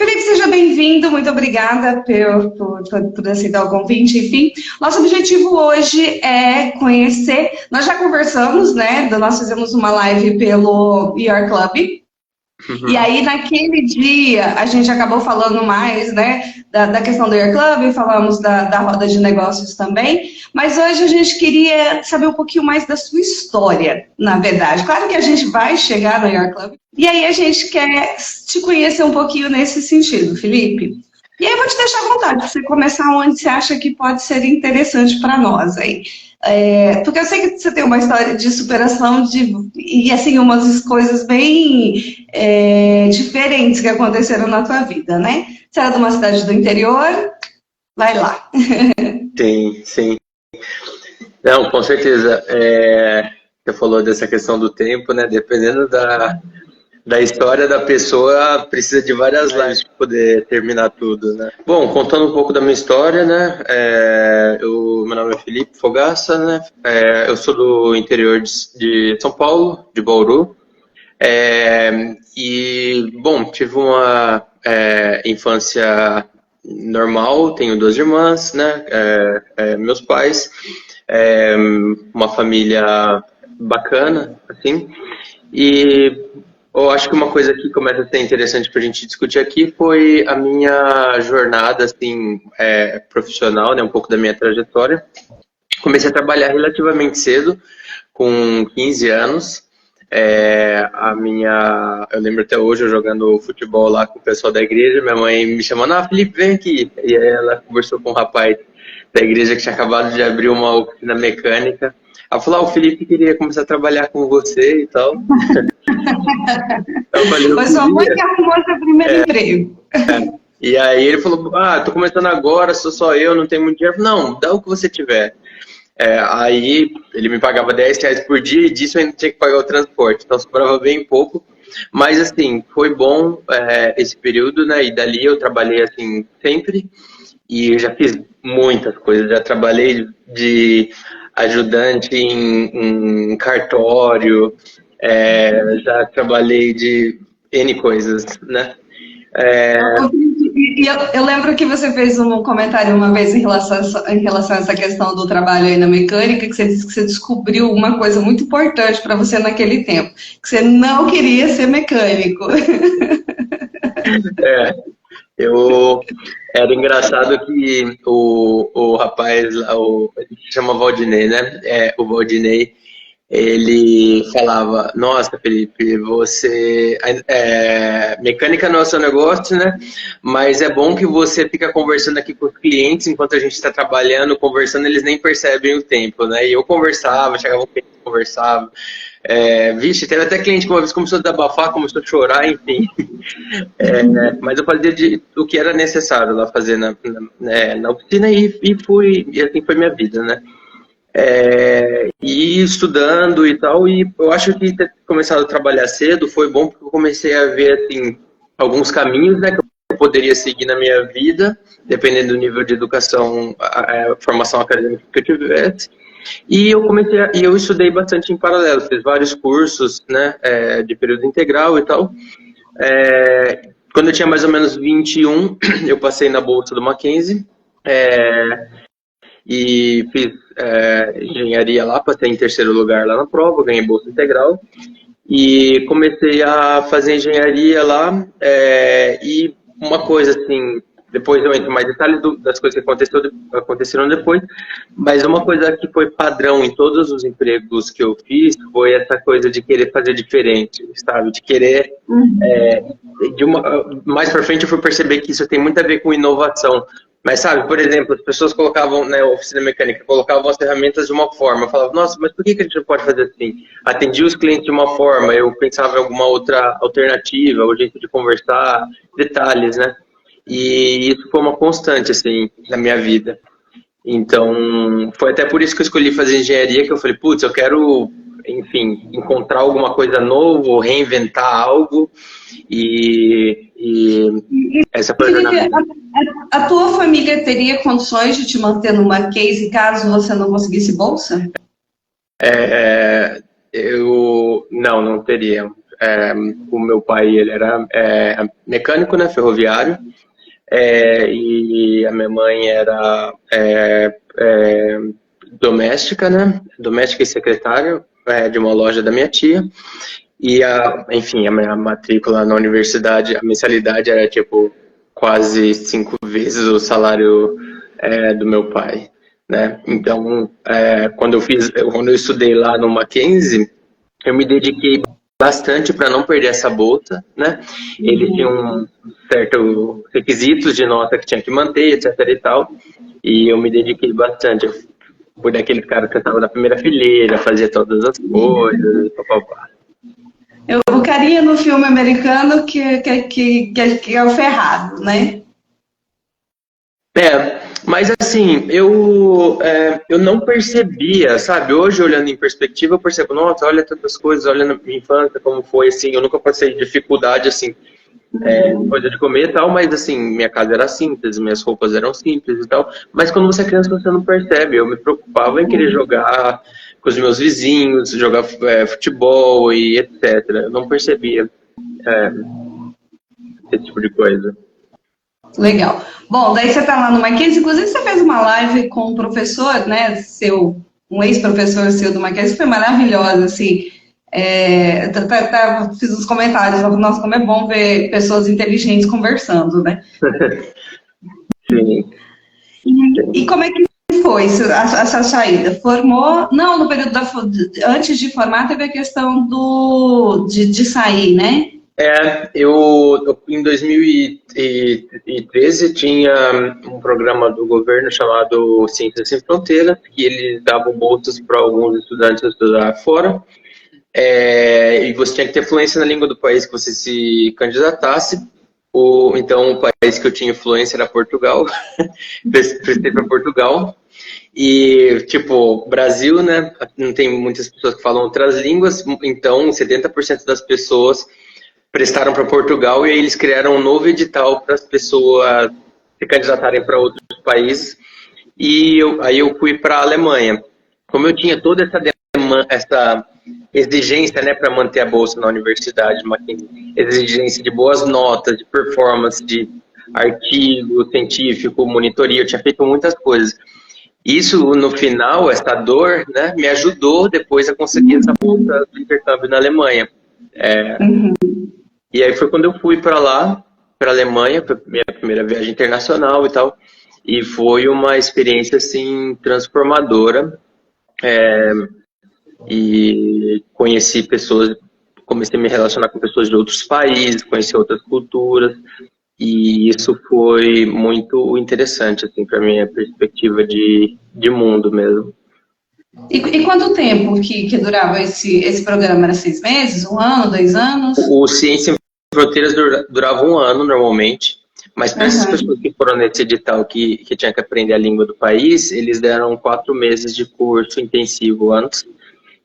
Felipe, seja bem-vindo, muito obrigada por aceitar o convite. Enfim, nosso objetivo hoje é conhecer. Nós já conversamos, né? Nós fizemos uma live pelo ER Club. E aí, naquele dia, a gente acabou falando mais, né, da questão do ER Club, falamos da roda de negócios também, mas hoje a gente queria saber um pouquinho mais da sua história, na verdade. Claro que a gente vai chegar no ER Club, e aí a gente quer te conhecer um pouquinho nesse sentido, Felipe. E aí eu vou te deixar à vontade para você começar onde você acha que pode ser interessante para nós aí. Porque eu sei que você tem uma história de superação e assim, umas coisas bem diferentes que aconteceram na tua vida, né? Você era de uma cidade do interior, vai lá. Sim. Não, com certeza. Você falou dessa questão do tempo, né? Dependendo da história da pessoa, precisa de várias lives para poder terminar tudo, né? Bom, contando um pouco da minha história, né? Meu nome é Felipe Fogaça, né? Eu sou do interior de São Paulo, de Bauru. Bom, tive uma infância normal, tenho 2 irmãs, né? Meus pais, uma família bacana, assim. E eu acho que uma coisa que começa a ser interessante para a gente discutir aqui foi a minha jornada, assim, profissional, né? Um pouco da minha trajetória. Comecei a trabalhar relativamente cedo, com 15 anos. Eu lembro até hoje, eu jogando futebol lá com o pessoal da igreja, minha mãe me chamando, Felipe, vem aqui. E aí ela conversou com um rapaz da igreja que tinha acabado de abrir uma oficina mecânica. Ela falou, o Felipe queria começar a trabalhar com você e tal. Foi sua mãe que arrumou seu primeiro emprego. E aí ele falou, tô começando agora, sou só eu, não tenho muito dinheiro. Não, dá o que você tiver. Aí ele me pagava R$10 por dia e disso eu ainda tinha que pagar o transporte, então sobrava bem pouco. Mas assim, foi bom esse período, né? E dali eu trabalhei assim sempre e eu já fiz muitas coisas. Já trabalhei de ajudante em cartório, já trabalhei de N coisas, né? E eu lembro que você fez um comentário uma vez em relação a essa questão do trabalho aí na mecânica, que você disse que você descobriu uma coisa muito importante para você naquele tempo, que você não queria ser mecânico. Era engraçado que o rapaz lá, ele se chama Valdinei, né? O Valdinei, ele falava, nossa, Felipe, você... mecânica não é o seu negócio, né? Mas é bom que você fica conversando aqui com os clientes enquanto a gente está trabalhando, conversando, eles nem percebem o tempo, né? E eu conversava, chegava um cliente, conversava. Vixe, teve até cliente que uma vez começou a desabafar, começou a chorar, enfim. Mas eu fazia o que era necessário lá fazer na oficina e assim foi minha vida, né? E estudando e tal, e eu acho que ter começado a trabalhar cedo foi bom porque eu comecei a ver assim, alguns caminhos, né, que eu poderia seguir na minha vida, dependendo do nível de educação, formação acadêmica que eu tivesse. E eu estudei bastante em paralelo, fiz vários cursos, né, de período integral e tal. Quando eu tinha mais ou menos 21, eu passei na bolsa do Mackenzie, e fiz engenharia lá, passei em 3º lugar lá na prova, ganhei bolsa integral e comecei a fazer engenharia lá. E uma coisa assim, depois eu entro em mais detalhes das coisas que aconteceram depois, mas uma coisa que foi padrão em todos os empregos que eu fiz foi essa coisa de querer fazer diferente, sabe? De querer... mais pra frente eu fui perceber que isso tem muito a ver com inovação. Mas sabe, por exemplo, as pessoas colocavam, né, oficina mecânica, colocavam as ferramentas de uma forma. Eu falava, nossa, mas por que a gente não pode fazer assim? Atendia os clientes de uma forma, eu pensava em alguma outra alternativa, o jeito de conversar, detalhes, né? E isso foi uma constante, assim, na minha vida. Então, foi até por isso que eu escolhi fazer engenharia, que eu falei, putz, eu quero, enfim, encontrar alguma coisa nova, reinventar algo. E essa foi a tua família teria condições de te manter numa case caso você não conseguisse bolsa? Eu não teria. o meu pai, ele era mecânico, né, ferroviário, e a minha mãe era doméstica, né, doméstica e secretária de uma loja da minha tia. E, enfim, a minha matrícula na universidade, a mensalidade era, tipo, quase 5 vezes o salário do meu pai, né? Então, quando eu estudei lá no Mackenzie, eu me dediquei bastante para não perder essa bolsa, né? Eles tinham certos requisitos de nota que tinha que manter, etc e tal, e eu me dediquei bastante. Eu fui daquele cara que estava na primeira fileira, fazia todas as coisas, papapá. O carinha no filme americano que é o ferrado, né? Mas assim, eu não percebia, sabe? Hoje, olhando em perspectiva, eu percebo, nossa, olha tantas coisas, olha na minha infância, como foi, assim, eu nunca passei dificuldade, assim, coisa de comer e tal, mas assim, minha casa era simples, minhas roupas eram simples e tal, mas quando você é criança, você não percebe, eu me preocupava em querer jogar com os meus vizinhos, jogar futebol e etc. Eu não percebia esse tipo de coisa. Legal. Bom, daí você está lá no Mackenzie, inclusive você fez uma live com um professor, né, um ex-professor seu do Mackenzie, foi maravilhosa, assim, fiz uns comentários, nossa, como é bom ver pessoas inteligentes conversando, né? Sim. E como é que foi essa saída? Formou? Não, no período antes de formar teve a questão de sair, né? Eu em 2013 tinha um programa do governo chamado Ciências Sem Fronteiras, que eles davam bolsas para alguns estudantes estudar fora, e você tinha que ter fluência na língua do país que você se candidatasse. Então, o país que eu tinha influência era Portugal, prestei para Portugal. E, tipo, Brasil, né, não tem muitas pessoas que falam outras línguas, então 70% das pessoas prestaram para Portugal e aí eles criaram um novo edital para as pessoas se candidatarem para outros países. E aí eu fui para a Alemanha. Como eu tinha toda essa exigência, né, para manter a bolsa na universidade, uma exigência de boas notas, de performance, de artigo científico, monitoria, eu tinha feito muitas coisas. Isso, no final, essa dor, né, me ajudou depois a conseguir essa bolsa de intercâmbio na Alemanha. E aí foi quando eu fui para lá, para a Alemanha, foi a minha primeira viagem internacional e tal, e foi uma experiência, assim, transformadora, e conheci pessoas, comecei a me relacionar com pessoas de outros países, conheci outras culturas, e isso foi muito interessante, assim, para minha perspectiva de mundo mesmo. E quanto tempo que durava esse programa? Era 6 meses, 1 ano, 2 anos? O Ciência Sem Fronteiras durava 1 ano normalmente, mas para essas pessoas que foram nesse edital que tinha que aprender a língua do país, eles deram 4 meses de curso intensivo antes.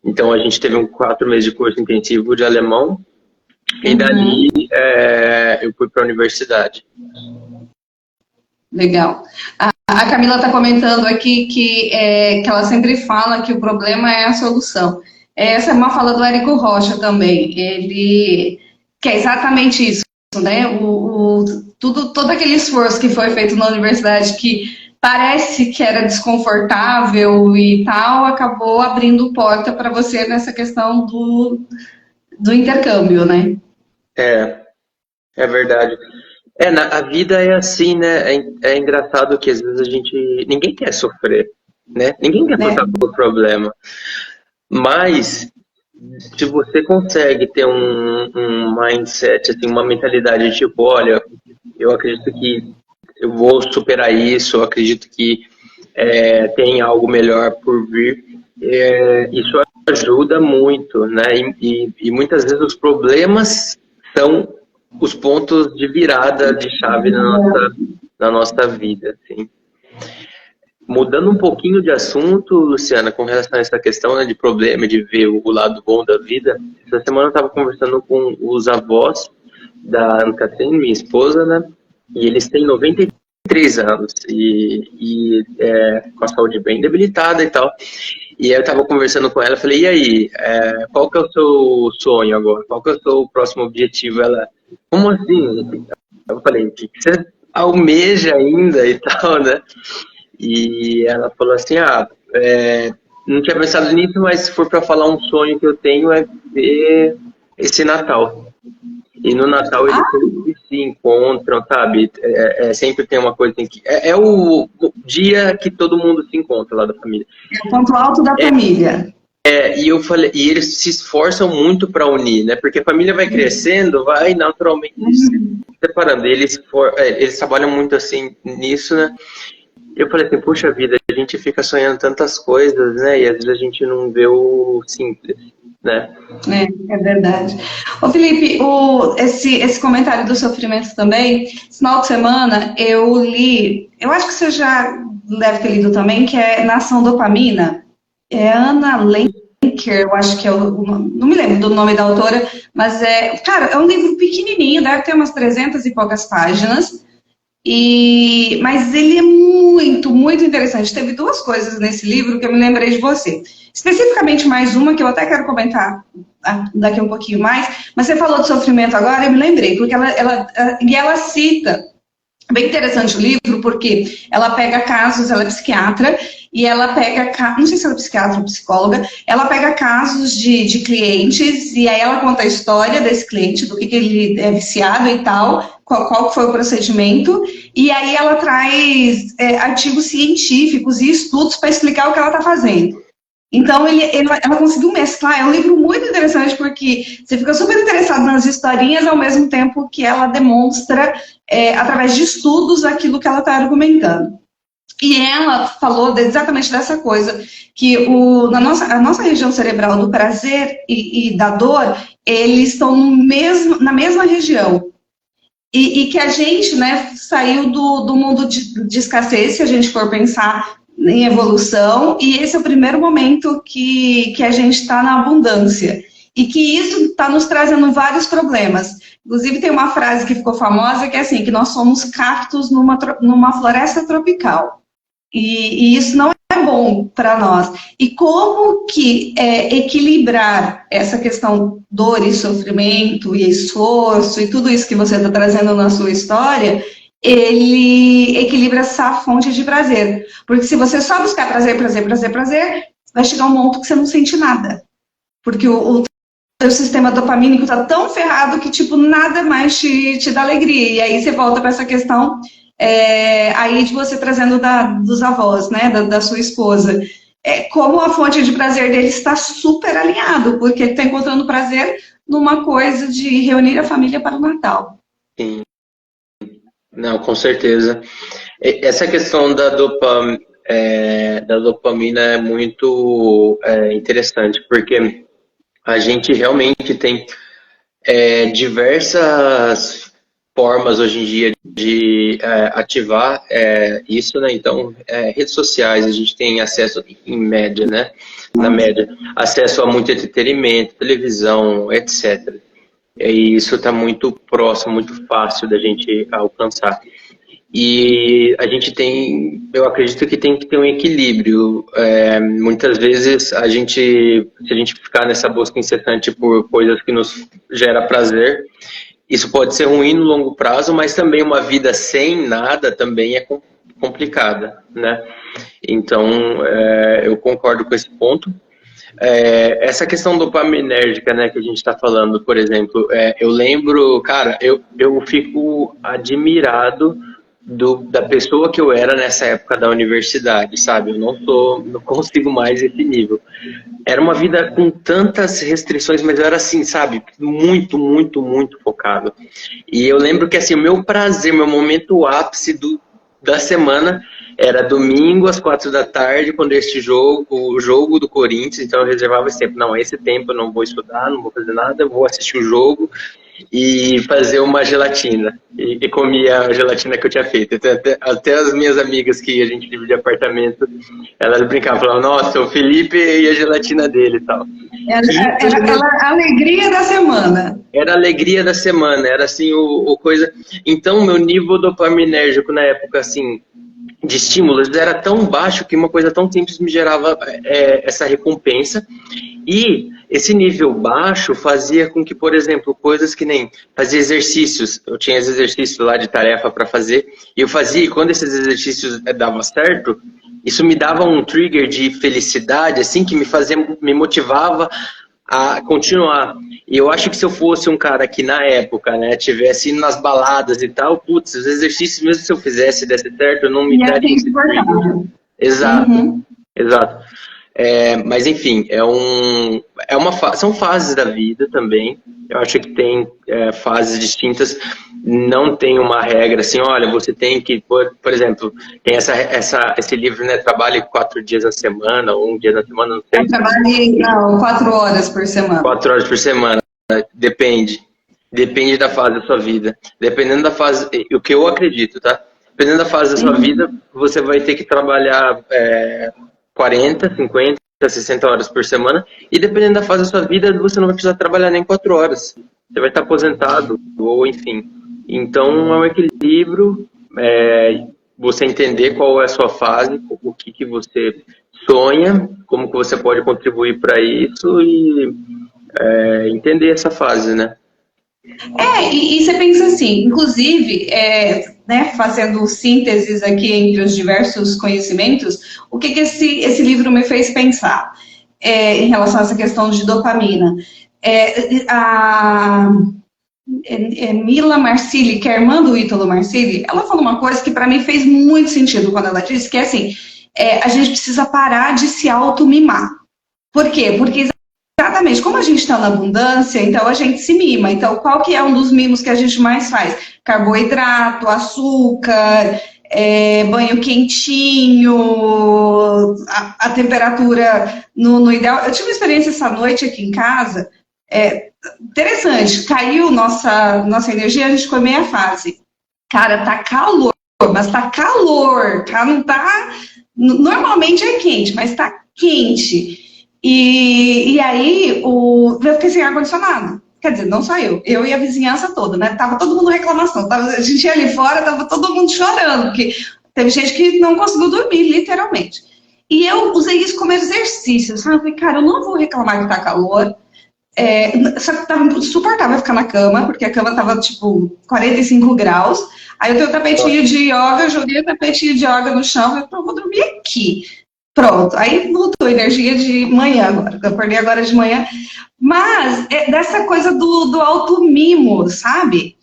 Então a gente teve 4 meses de curso intensivo de alemão, e dali eu fui para a universidade. Legal. A Camila está comentando aqui que ela sempre fala que o problema é a solução. Essa é uma fala do Érico Rocha também. Ele que é exatamente isso, né? Todo aquele esforço que foi feito na universidade que parece que era desconfortável e tal, acabou abrindo porta para você nessa questão do intercâmbio, né? É verdade. A vida é assim, né? É engraçado que às vezes ninguém quer sofrer, né? Ninguém quer passar por problema. Mas se você consegue ter um mindset, assim, uma mentalidade de tipo, olha, eu acredito que eu vou superar isso, eu acredito que tem algo melhor por vir, isso ajuda muito, né? E muitas vezes os problemas são os pontos de virada de chave na nossa vida, assim. Mudando um pouquinho de assunto, Luciana, com relação a essa questão, né, de problema, de ver o lado bom da vida, essa semana eu estava conversando com os avós da Ana Catherine, minha esposa, né, e eles têm 93 anos e com a saúde bem debilitada e tal. E aí eu tava conversando com ela, falei, e aí, qual que é o seu sonho agora? Qual que é o seu próximo objetivo? Ela, como assim? Eu falei, o que você almeja ainda e tal, né? E ela falou assim, não tinha pensado nisso, mas se for para falar um sonho que eu tenho é ver esse Natal. E no Natal eles sempre se encontram, sabe? Sempre tem uma coisa em que... É o dia que todo mundo se encontra lá da família. É o ponto alto da família. E eu falei, e eles se esforçam muito para unir, né? Porque a família vai crescendo, vai naturalmente se separando. Eles trabalham muito assim nisso, né? Eu falei assim, puxa vida, a gente fica sonhando tantas coisas, né? E às vezes a gente não vê o simples, né? É verdade. Ô Felipe, esse comentário do sofrimento também, esse final de semana eu li, eu acho que você já deve ter lido também, que é Nação Dopamina. É Anna Lenker, eu acho que não me lembro do nome da autora, mas cara, é um livro pequenininho, deve ter umas 300 e poucas páginas, mas ele é muito, muito interessante. Teve duas coisas nesse livro que eu me lembrei de você. Especificamente mais uma, que eu até quero comentar daqui um pouquinho mais, mas você falou de sofrimento agora, eu me lembrei, porque ela cita, bem interessante o livro, porque ela pega casos, ela é psiquiatra, e ela pega, não sei se ela é psiquiatra ou psicóloga, ela pega casos de clientes, e aí ela conta a história desse cliente, do que ele é viciado e tal, qual foi o procedimento, e aí ela traz artigos científicos e estudos para explicar o que ela está fazendo. Então, ela conseguiu mesclar, é um livro muito interessante, porque você fica super interessado nas historinhas, ao mesmo tempo que ela demonstra, através de estudos, aquilo que ela está argumentando. E ela falou exatamente dessa coisa, que a nossa região cerebral do prazer e da dor, eles estão na mesma região. E que a gente, né, saiu do mundo de escassez, se a gente for pensar em evolução, e esse é o primeiro momento que a gente está na abundância. E que isso está nos trazendo vários problemas. Inclusive tem uma frase que ficou famosa, que é assim, que nós somos cactos numa floresta tropical. E isso não é bom para nós. E como que equilibrar essa questão dor e sofrimento e esforço e tudo isso que você está trazendo na sua história, ele equilibra essa fonte de prazer. Porque se você só buscar prazer, vai chegar um ponto que você não sente nada. Porque o seu sistema dopamínico está tão ferrado que, tipo, nada mais te dá alegria. E aí você volta para essa questão aí de você trazendo dos avós, né, da sua esposa. Como a fonte de prazer dele está super alinhado, porque ele está encontrando prazer numa coisa de reunir a família para o Natal. Sim. Não, com certeza. Essa questão da dopamina é muito interessante, porque a gente realmente tem diversas formas hoje em dia de ativar isso, né? Então, redes sociais, a gente tem acesso, em média, né? Na média, acesso a muito entretenimento, televisão, etc. E isso está muito próximo, muito fácil da gente alcançar. E a gente eu acredito que tem que ter um equilíbrio. Muitas vezes, se a gente ficar nessa busca incessante por coisas que nos gera prazer, isso pode ser ruim no longo prazo, mas também uma vida sem nada também é complicada, né? Então, eu concordo com esse ponto. Essa questão dopaminérgica, né, que a gente está falando, por exemplo, eu lembro, cara, eu fico admirado da pessoa que eu era nessa época da universidade, sabe? Eu não consigo mais esse nível. Era uma vida com tantas restrições, mas eu era assim, sabe? Muito, muito, muito focado. E eu lembro que, assim, o meu prazer, meu momento ápice da semana era domingo às 4 da tarde, quando o jogo do Corinthians, então eu reservava esse tempo. Não, esse tempo eu não vou estudar, não vou fazer nada, eu vou assistir o jogo e fazer uma gelatina. E comia a gelatina que eu tinha feito. Até as minhas amigas que a gente divide apartamento, elas brincavam, falavam, nossa, o Felipe e a gelatina dele e tal. Era a alegria da semana. Era a alegria da semana, era assim, coisa... Então, meu nível dopaminérgico na época, assim, de estímulos era tão baixo que uma coisa tão simples me gerava essa recompensa. E esse nível baixo fazia com que, por exemplo, coisas que nem fazer exercícios, eu tinha esses exercícios lá de tarefa para fazer, e eu fazia, e quando esses exercícios davam certo, isso me dava um trigger de felicidade, assim, que me motivava a continuar. E eu acho que se eu fosse um cara que na época, né, tivesse indo nas baladas e tal, putz, os exercícios, mesmo se eu fizesse e desse certo, eu não me daria esse trigger. Exato, exato. Mas enfim, são fases da vida também. Eu acho que tem fases distintas. Não tem uma regra assim, olha, você tem que, por exemplo, tem esse livro, né? Trabalhe 4 dias na semana, ou um dia na semana, não sei. Eu trabalhei 4 horas por semana. 4 horas por semana, depende. Depende da fase da sua vida. Dependendo da fase, o que eu acredito, tá? Dependendo da fase da sua vida, você vai ter que trabalhar 40, 50, 60 horas por semana. E dependendo da fase da sua vida, você não vai precisar trabalhar nem 4 horas. Você vai estar aposentado, ou enfim. Então, é um equilíbrio, você entender qual é a sua fase, o que você sonha, como que você pode contribuir para isso e entender essa fase, né? E você pensa assim, inclusive, né, fazendo sínteses aqui entre os diversos conhecimentos, o que esse livro me fez pensar em relação a essa questão de dopamina? A Mila Marcilli, que é a irmã do Ítalo Marcilli, ela falou uma coisa que para mim fez muito sentido quando ela disse que é assim, a gente precisa parar de se auto-mimar. Por quê? Porque exatamente, como a gente está na abundância, então a gente se mima. Então, qual que é um dos mimos que a gente mais faz? Carboidrato, açúcar, banho quentinho, a temperatura no ideal. Eu tive uma experiência essa noite aqui em casa, interessante, caiu nossa energia, a gente ficou em meia fase. Cara, tá calor, mas tá calor, tá, não tá... Normalmente é quente, mas tá quente. E aí, eu fiquei sem ar-condicionado. Quer dizer, não só eu e a vizinhança toda, né? Tava todo mundo reclamação. A gente ia ali fora, tava todo mundo chorando, porque teve gente que não conseguiu dormir, literalmente. E eu usei isso como exercício, sabe? Eu falei, cara, eu não vou reclamar que tá calor. Só que tava insuportável ficar na cama, porque a cama tava, tipo, 45 graus. Aí eu tenho o tapetinho de yoga, eu joguei o tapetinho de yoga no chão, falei, vou dormir aqui. Pronto, aí voltou a energia de manhã agora, eu acordei agora de manhã. Mas dessa coisa do auto-mimo, sabe?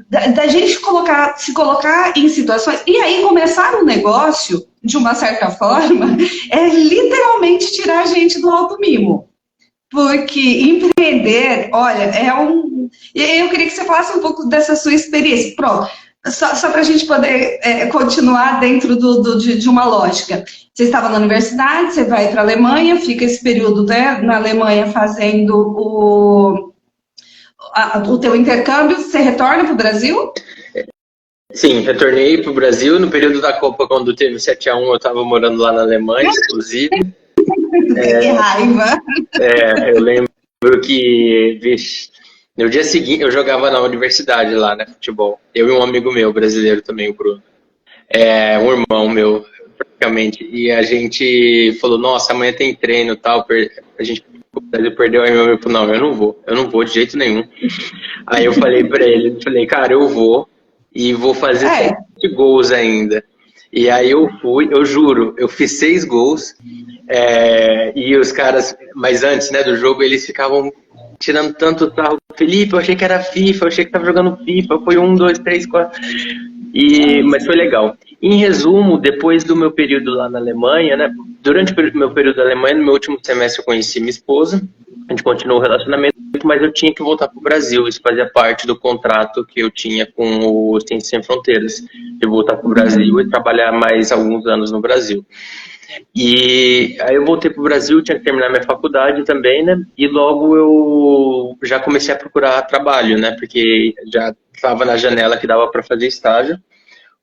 Da gente se colocar em situações... E aí começar um negócio, de uma certa forma, é literalmente tirar a gente do auto-mimo. Porque empreender, olha, eu queria que você falasse um pouco dessa sua experiência. Pronto, só para a gente poder continuar dentro de uma lógica. Você estava na universidade, você vai para a Alemanha, fica esse período, né, na Alemanha fazendo o teu intercâmbio, você retorna para o Brasil? Sim, retornei para o Brasil no período da Copa, quando teve 7-1, eu estava morando lá na Alemanha, inclusive. Que raiva! Eu lembro que, vixe, no dia seguinte eu jogava na universidade lá, né, futebol. Eu e um amigo meu, brasileiro também, o Bruno. Um irmão meu, praticamente. E a gente falou, nossa, amanhã tem treino e tal. A gente perdeu, aí meu amigo falou, não, eu não vou de jeito nenhum. Aí eu falei pra ele, cara, eu vou e vou fazer 7 gols ainda. E aí eu fui, eu juro, eu fiz 6 gols. E os caras, mas antes, né, do jogo, eles ficavam tirando tanto sarro. Felipe, eu achei que era FIFA, eu achei que tava jogando FIFA. Foi 1, 2, 3, 4. Mas foi legal. Em resumo, depois do meu período lá na Alemanha, né, durante o meu período na Alemanha, no meu último semestre eu conheci minha esposa, a gente continuou o relacionamento, mas eu tinha que voltar para o Brasil, isso fazia parte do contrato que eu tinha com o Ciências Sem Fronteiras, de voltar para o Brasil e trabalhar mais alguns anos no Brasil. E aí eu voltei para o Brasil, tinha que terminar minha faculdade também, né, e logo eu já comecei a procurar trabalho, né, porque já estava na janela que dava para fazer estágio.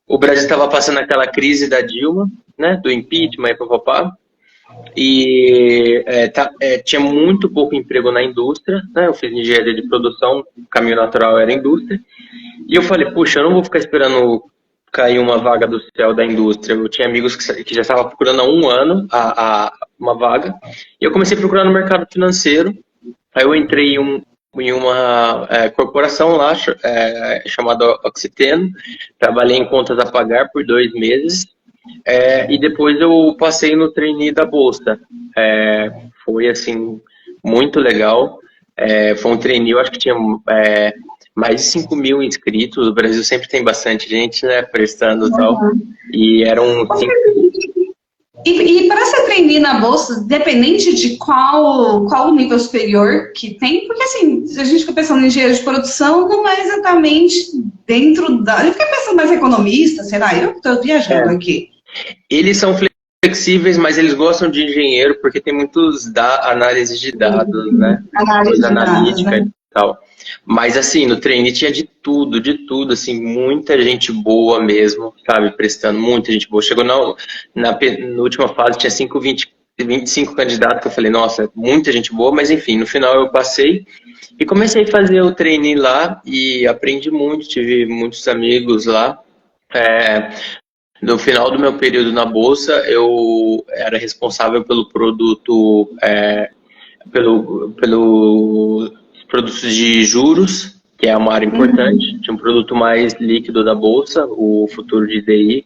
O Brasil estava passando aquela crise da Dilma, né, do impeachment e papapá, e tinha muito pouco emprego na indústria, né, eu fiz engenharia de produção, o caminho natural era a indústria, e eu falei, puxa, eu não vou ficar esperando caiu uma vaga do céu da indústria. Eu tinha amigos que já estavam procurando há um ano uma vaga. E eu comecei a procurar no mercado financeiro. Aí eu entrei em uma corporação lá chamada Oxiteno. Trabalhei em contas a pagar por 2 meses. E depois eu passei no trainee da Bolsa. Foi, assim, muito legal. Foi um trainee, eu acho que tinha mais de 5 mil inscritos. O Brasil sempre tem bastante gente, né, prestando e tal. E eram 5... E para ser trainee na bolsa, dependente de qual o nível superior que tem, porque assim, se a gente fica pensando em engenheiro de produção, não é exatamente dentro da... Eu fiquei pensando mais economista, será? Eu estou viajando aqui. Eles são flexíveis, mas eles gostam de engenheiro porque tem muitos análises de dados, né? Análise de Analítica dados, né? e tal. Mas assim, no trainee tinha de tudo, assim, muita gente boa mesmo, sabe? Prestando, muita gente boa. Chegou na última fase, tinha 25 candidatos, que eu falei, nossa, muita gente boa, mas enfim, no final eu passei e comecei a fazer o trainee lá e aprendi muito, tive muitos amigos lá. No final do meu período na Bolsa, eu era responsável pelo produto, pelos produtos de juros, que é uma área importante. Tinha um produto mais líquido da Bolsa, o futuro de DI.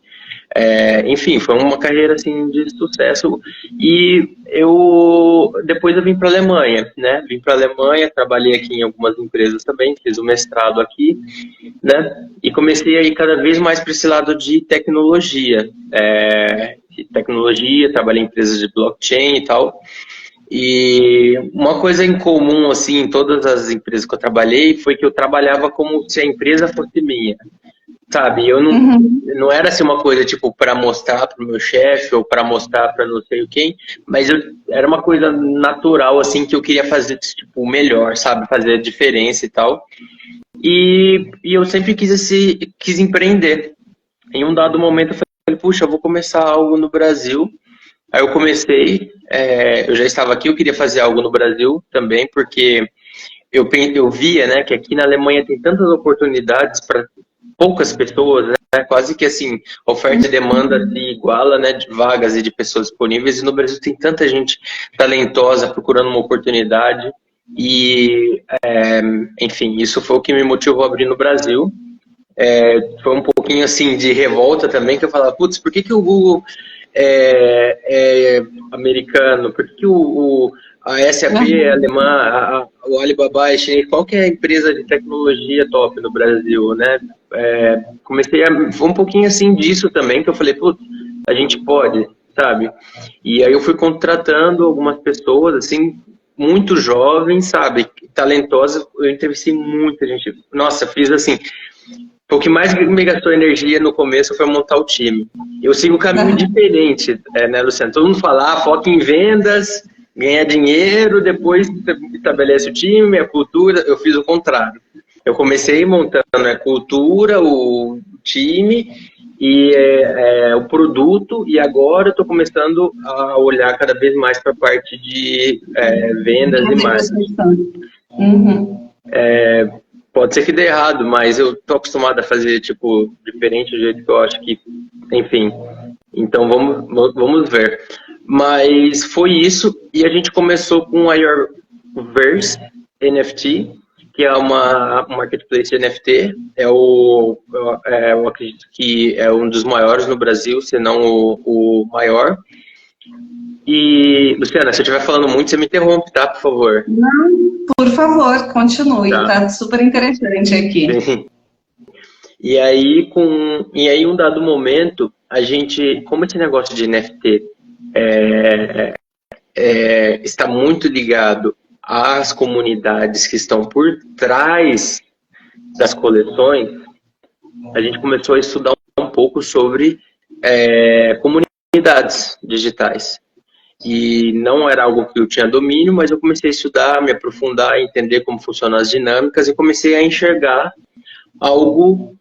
Enfim, foi uma carreira assim de sucesso. E depois eu vim para a Alemanha, né? Vim para a Alemanha, trabalhei aqui em algumas empresas também, fiz o mestrado aqui, né? E comecei a ir cada vez mais para esse lado de tecnologia. Trabalhei em empresas de blockchain e tal. E uma coisa em comum, assim, em todas as empresas que eu trabalhei, foi que eu trabalhava como se a empresa fosse minha, sabe? Eu não era assim uma coisa, tipo, para mostrar para o meu chefe ou para mostrar para não sei quem, mas era uma coisa natural, assim, que eu queria fazer, tipo, o melhor, sabe? Fazer a diferença e tal. E eu sempre quis empreender. Em um dado momento eu falei, puxa, eu vou começar algo no Brasil. Aí eu comecei, eu já estava aqui, eu queria fazer algo no Brasil também, porque eu via, né, que aqui na Alemanha tem tantas oportunidades para poucas pessoas, né, quase que assim, oferta e demanda se iguala, né, de vagas e de pessoas disponíveis, e no Brasil tem tanta gente talentosa procurando uma oportunidade, e, enfim, isso foi o que me motivou a abrir no Brasil. Foi um pouquinho assim de revolta também, que eu falava, putz, por que o Google é americano? Por que a SAP é alemã, o Alibaba é chinês? Qual que é a empresa de tecnologia top no Brasil, né? Foi um pouquinho assim disso também, que eu falei, putz, a gente pode, sabe? E aí eu fui contratando algumas pessoas, assim, muito jovens, sabe? Talentosas, eu entrevistei muita gente. Nossa, fiz assim... O que mais me gastou energia no começo foi montar o time. Eu sigo um caminho diferente, né, Luciano? Todo mundo fala, foca em vendas, ganhar dinheiro, depois estabelece o time, a cultura. Eu fiz o contrário. Eu comecei montando a cultura, o time e o produto, e agora eu estou começando a olhar cada vez mais para a parte de vendas e marketing. Pode ser que dê errado, mas eu tô acostumado a fazer, tipo, diferente do jeito que eu acho que... Enfim, então vamos ver. Mas foi isso, e a gente começou com a Yourverse NFT, que é uma marketplace de NFT. Eu acredito que é um dos maiores no Brasil, se não o maior. E, Luciana, se eu estiver falando muito, você me interrompe, tá? Por favor. Não, por favor, continue. Tá super interessante aqui. Sim. E aí, um dado momento, a gente, como esse negócio de NFT está muito ligado às comunidades que estão por trás das coleções, a gente começou a estudar um pouco sobre comunidades digitais. E não era algo que eu tinha domínio, mas eu comecei a estudar, me aprofundar, entender como funcionam as dinâmicas e comecei a enxergar algo,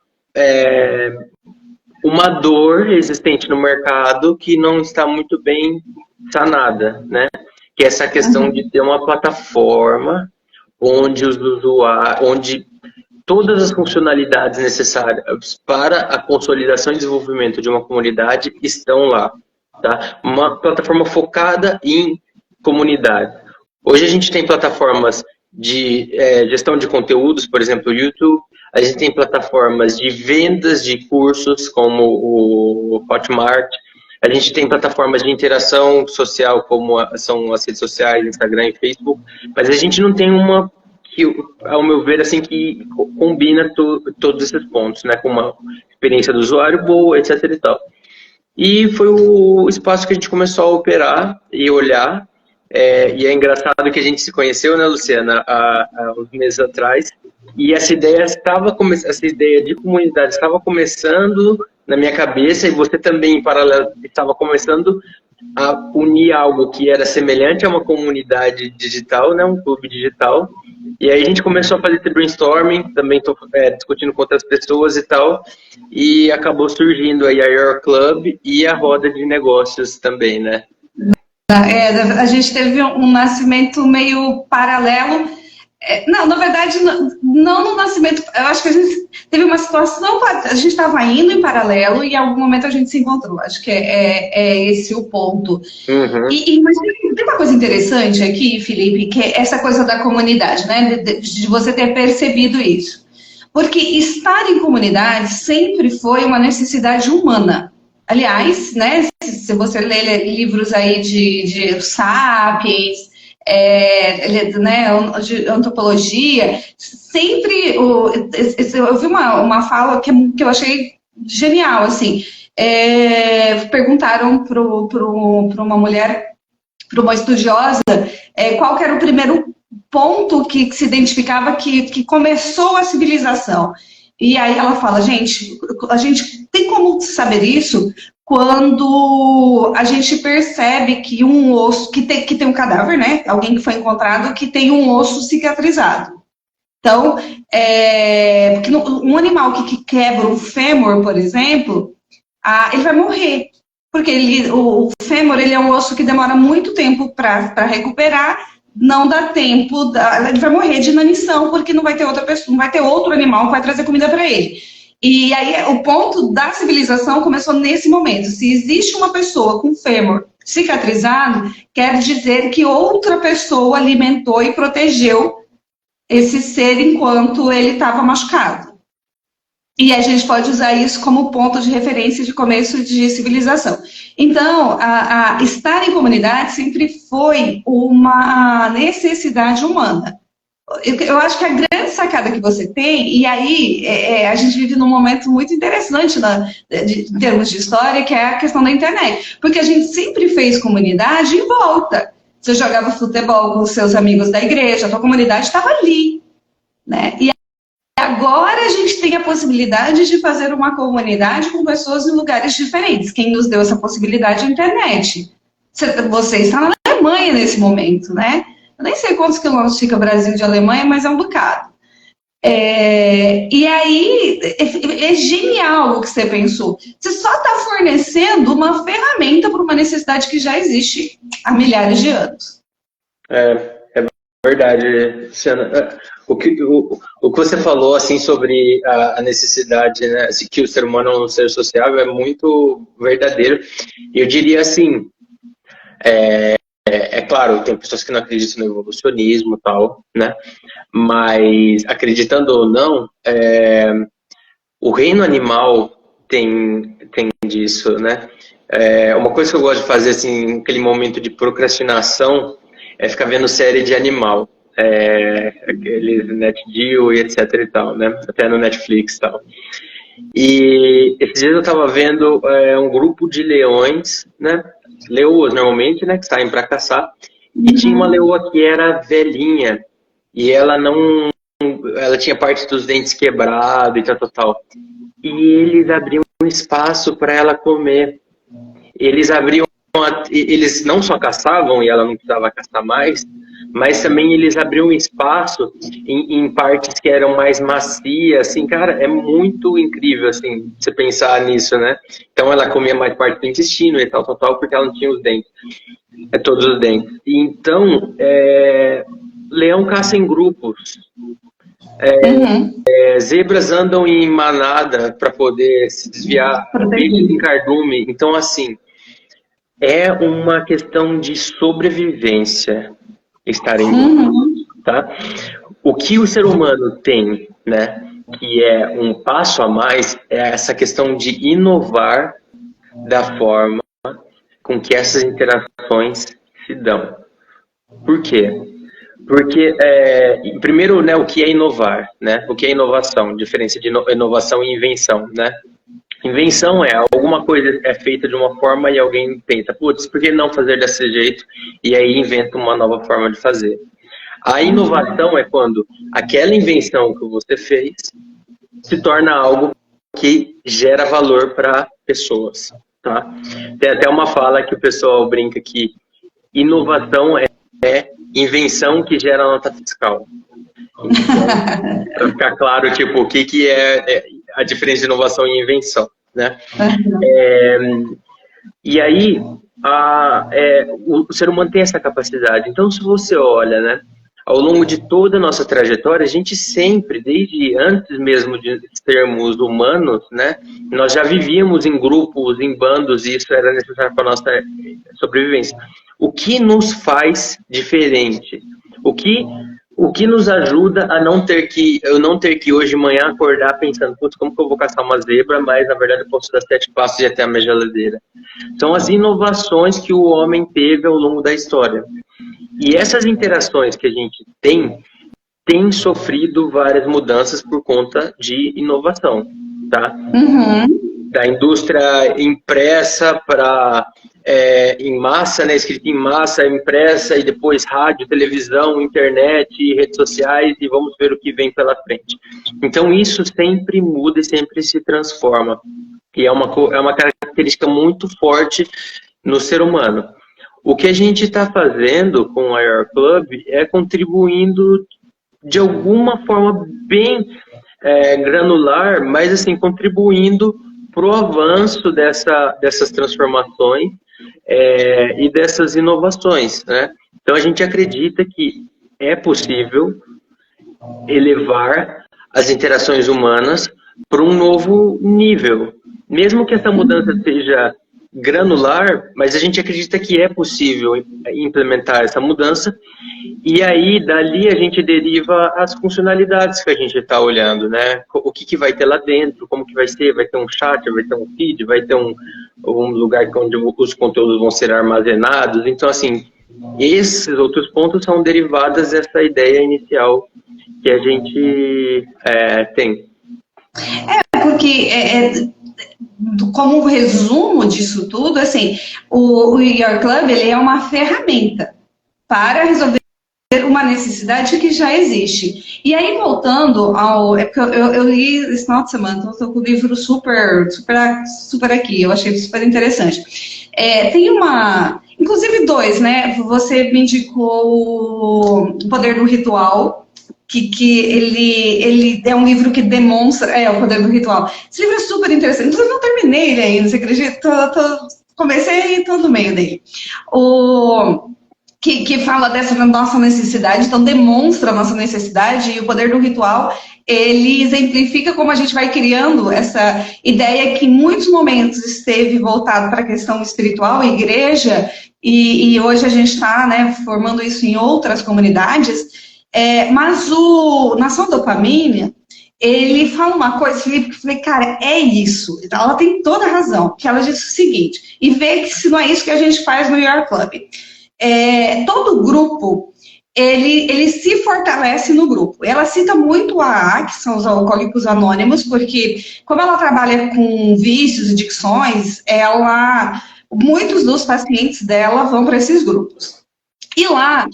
uma dor existente no mercado que não está muito bem sanada, né? Que é essa questão de ter uma plataforma onde os usuários, onde todas as funcionalidades necessárias para a consolidação e desenvolvimento de uma comunidade estão lá, tá? Uma plataforma focada em comunidade. Hoje a gente tem plataformas de gestão de conteúdos, por exemplo, o YouTube. A gente tem plataformas de vendas de cursos, como o Hotmart. A gente tem plataformas de interação social, como são as redes sociais, Instagram e Facebook. Mas a gente não tem uma que, ao meu ver, assim, que combina todos esses pontos, né? Com uma experiência do usuário boa, etc. e tal. E foi o espaço que a gente começou a operar e olhar. E é engraçado que a gente se conheceu, né, Luciana, há uns meses atrás. E essa ideia de comunidade estava começando na minha cabeça, e você também, em paralelo, estava começando a unir algo que era semelhante a uma comunidade digital, né, um clube digital. E aí a gente começou a fazer esse brainstorming, também estou discutindo com outras pessoas e tal, e acabou surgindo aí a Your Club e a roda de negócios também, né? A gente teve um nascimento meio paralelo. Não, na verdade, não no nascimento. Eu acho que a gente teve uma situação, a gente estava indo em paralelo e em algum momento a gente se encontrou. Acho que é esse o ponto. Uhum. Mas tem uma coisa interessante aqui, Felipe, que é essa coisa da comunidade, né? De você ter percebido isso. Porque estar em comunidade sempre foi uma necessidade humana. Aliás, né, se você ler livros aí de Sapiens, né, de antropologia, sempre eu vi uma fala que eu achei genial, assim. Perguntaram para uma mulher, para uma estudiosa, qual que era o primeiro ponto que se identificava que começou a civilização. E aí ela fala, a gente tem como saber isso quando a gente percebe que um osso, que tem um cadáver, né? Alguém que foi encontrado que tem um osso cicatrizado. Então, porque um animal que quebra um fêmur, por exemplo, ele vai morrer. Porque o fêmur ele é um osso que demora muito tempo para recuperar. Não dá tempo, ele vai morrer de inanição, porque não vai ter outra pessoa, não vai ter outro animal que vai trazer comida para ele. E aí o ponto da civilização começou nesse momento. Se existe uma pessoa com fêmur cicatrizado, quer dizer que outra pessoa alimentou e protegeu esse ser enquanto ele estava machucado. E a gente pode usar isso como ponto de referência de começo de civilização. Então, estar em comunidade sempre foi uma necessidade humana. Eu acho que a grande sacada que você tem, e aí a gente vive num momento muito interessante em termos de história, que é a questão da internet. Porque a gente sempre fez comunidade em volta. Você jogava futebol com os seus amigos da igreja, a tua comunidade estava ali, né? E agora a gente tem a possibilidade de fazer uma comunidade com pessoas em lugares diferentes. Quem nos deu essa possibilidade é a internet. Você está na Alemanha nesse momento, né? Eu nem sei quantos quilômetros fica o Brasil de Alemanha, mas é um bocado. E aí, é genial o que você pensou. Você só está fornecendo uma ferramenta para uma necessidade que já existe há milhares de anos. É verdade, Luciana. O que você falou assim sobre a necessidade, né, que o ser humano é um ser sociável é muito verdadeiro. Eu diria assim, claro, tem pessoas que não acreditam no evolucionismo e tal, né? Mas acreditando ou não, o reino animal tem disso, né? Uma coisa que eu gosto de fazer assim, aquele momento de procrastinação, é ficar vendo série de animal. Aqueles NetGeo e etc e tal, né? Até no Netflix e tal. E esses dias eu estava vendo um grupo de leões, né? Leoas normalmente, né? Que saem para caçar. E tinha uma leoa que era velhinha e ela tinha parte dos dentes quebrados e tal. E eles abriam um espaço para ela comer. Eles não só caçavam e ela não precisava caçar mais, mas também eles abriam espaço em partes que eram mais macias, assim, cara, é muito incrível, assim, você pensar nisso, né? Então ela comia mais parte do intestino e tal, porque ela não tinha os dentes, todos os dentes. Então, leão caça em grupos. Uhum. Zebras andam em manada para poder se desviar, ovelhas em cardume. Então, assim, é uma questão de sobrevivência estar em grupo, Uhum. tá? O que o ser humano tem, né, que é um passo a mais, é essa questão de inovar da forma com que essas interações se dão. Por quê? Porque, primeiro, né, o que é inovar, né? O que é inovação? Diferença de inovação e invenção, né? Invenção é alguma coisa é feita de uma forma e alguém pensa, putz, por que não fazer desse jeito? E aí inventa uma nova forma de fazer. A inovação é quando aquela invenção que você fez se torna algo que gera valor para pessoas, tá? Tem até uma fala que o pessoal brinca que inovação é invenção que gera nota fiscal. Então, para ficar claro, tipo, o que é a diferença de inovação e invenção, né? E aí, o ser humano tem essa capacidade. Então, se você olha, né, ao longo de toda a nossa trajetória, a gente sempre, desde antes mesmo de sermos humanos, né, nós já vivíamos em grupos, em bandos, e isso era necessário para a nossa sobrevivência. O que nos faz diferente? O que nos ajuda a eu não ter que hoje de manhã acordar pensando, putz, como que eu vou caçar uma zebra, mas na verdade eu posso dar 7 passos e ir até a minha geladeira. São as inovações que o homem teve ao longo da história. E essas interações que a gente tem sofrido várias mudanças por conta de inovação, tá? Uhum. Da indústria impressa para em massa, né, escrita em massa, impressa, e depois rádio, televisão, internet, redes sociais, e vamos ver o que vem pela frente. Então isso sempre muda e sempre se transforma. E é uma característica muito forte no ser humano. O que a gente está fazendo com a Air Club é contribuindo de alguma forma bem granular, mas assim, contribuindo para o avanço dessas transformações e dessas inovações, né? Então a gente acredita que é possível elevar as interações humanas para um novo nível. Mesmo que essa mudança seja granular, mas a gente acredita que é possível implementar essa mudança, e aí dali a gente deriva as funcionalidades que a gente está olhando, né? O que vai ter lá dentro, como que vai ser, vai ter um chat, vai ter um feed, vai ter um lugar onde os conteúdos vão ser armazenados. Então, assim, esses outros pontos são derivadas dessa ideia inicial que a gente tem. Porque como resumo disso tudo, assim, o Your Club ele é uma ferramenta para resolver uma necessidade que já existe. E aí, voltando ao... É porque eu li esse final de semana, então estou com o livro super aqui, eu achei super interessante. Tem inclusive dois, né? Você me indicou O Poder do Ritual, que ele é um livro que demonstra o poder do ritual. Esse livro é super interessante. Inclusive, não terminei ele ainda, você acredita? Comecei e estou no meio dele. Que fala dessa nossa necessidade, então demonstra a nossa necessidade, e o poder do ritual, ele exemplifica como a gente vai criando essa ideia que em muitos momentos esteve voltado para a questão espiritual, igreja, e hoje a gente está, né, formando isso em outras comunidades. Mas o Nação Dopamina, ele fala uma coisa, Felipe, que eu falei, cara, é isso. Ela tem toda a razão, que ela diz o seguinte, e vê que se não é isso que a gente faz no Your Club. Todo grupo, ele se fortalece no grupo. Ela cita muito a AA, que são os alcoólicos anônimos, porque como ela trabalha com vícios e adicções, muitos dos pacientes dela vão para esses grupos. E lá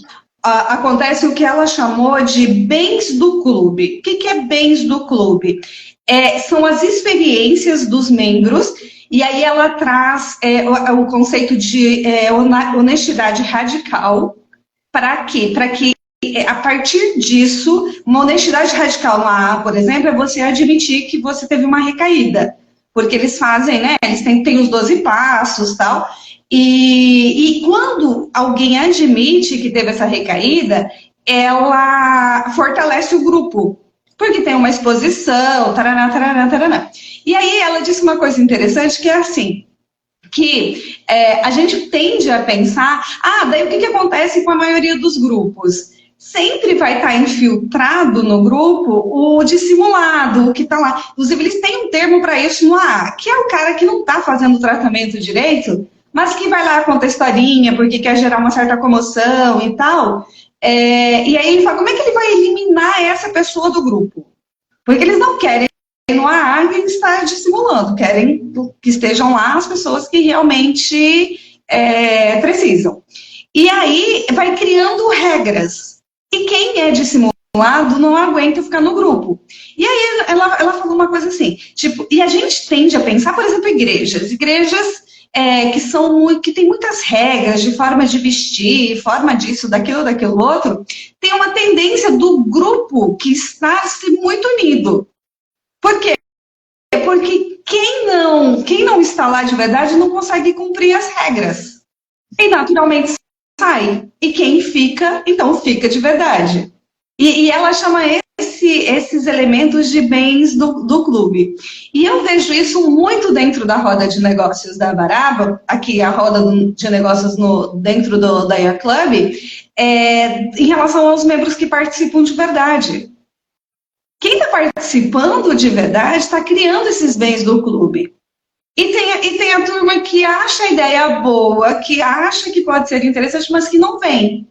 acontece o que ela chamou de bens do clube. O que é bens do clube? São as experiências dos membros, e aí ela traz o conceito de honestidade radical. Para quê? Para que, a partir disso, uma honestidade radical no AA, por exemplo, é você admitir que você teve uma recaída. Porque eles fazem, né? Eles têm os 12 passos e tal. E quando alguém admite que teve essa recaída, ela fortalece o grupo. porque tem uma exposição, tarará, tarará, tarará. E aí ela disse uma coisa interessante que é assim, que a gente tende a pensar, daí o que acontece com a maioria dos grupos? Sempre vai estar infiltrado no grupo o dissimulado, o que está lá. Inclusive, eles têm um termo para isso no AA, que é o cara que não está fazendo o tratamento direito, mas que vai lá contar historinha, porque quer gerar uma certa comoção e tal. E aí ele fala, como é que ele vai eliminar essa pessoa do grupo? Porque eles não querem no AA quem está dissimulando, querem que estejam lá as pessoas que realmente precisam. E aí vai criando regras. E quem é dissimulado não aguenta ficar no grupo. E aí ela falou uma coisa assim, tipo, e a gente tende a pensar, por exemplo, igrejas que tem muitas regras de forma de vestir, forma disso, daquilo outro, tem uma tendência do grupo que está muito unido. Por quê? Porque quem não está lá de verdade não consegue cumprir as regras. E naturalmente sai. E quem fica, então fica de verdade. E ela chama esses elementos de bens do clube. E eu vejo isso muito dentro da roda de negócios da Abaraba, aqui a roda de negócios dentro da IA Club, em relação aos membros que participam de verdade. Quem está participando de verdade está criando esses bens do clube. E tem a turma que acha a ideia boa, que acha que pode ser interessante, mas que não vem.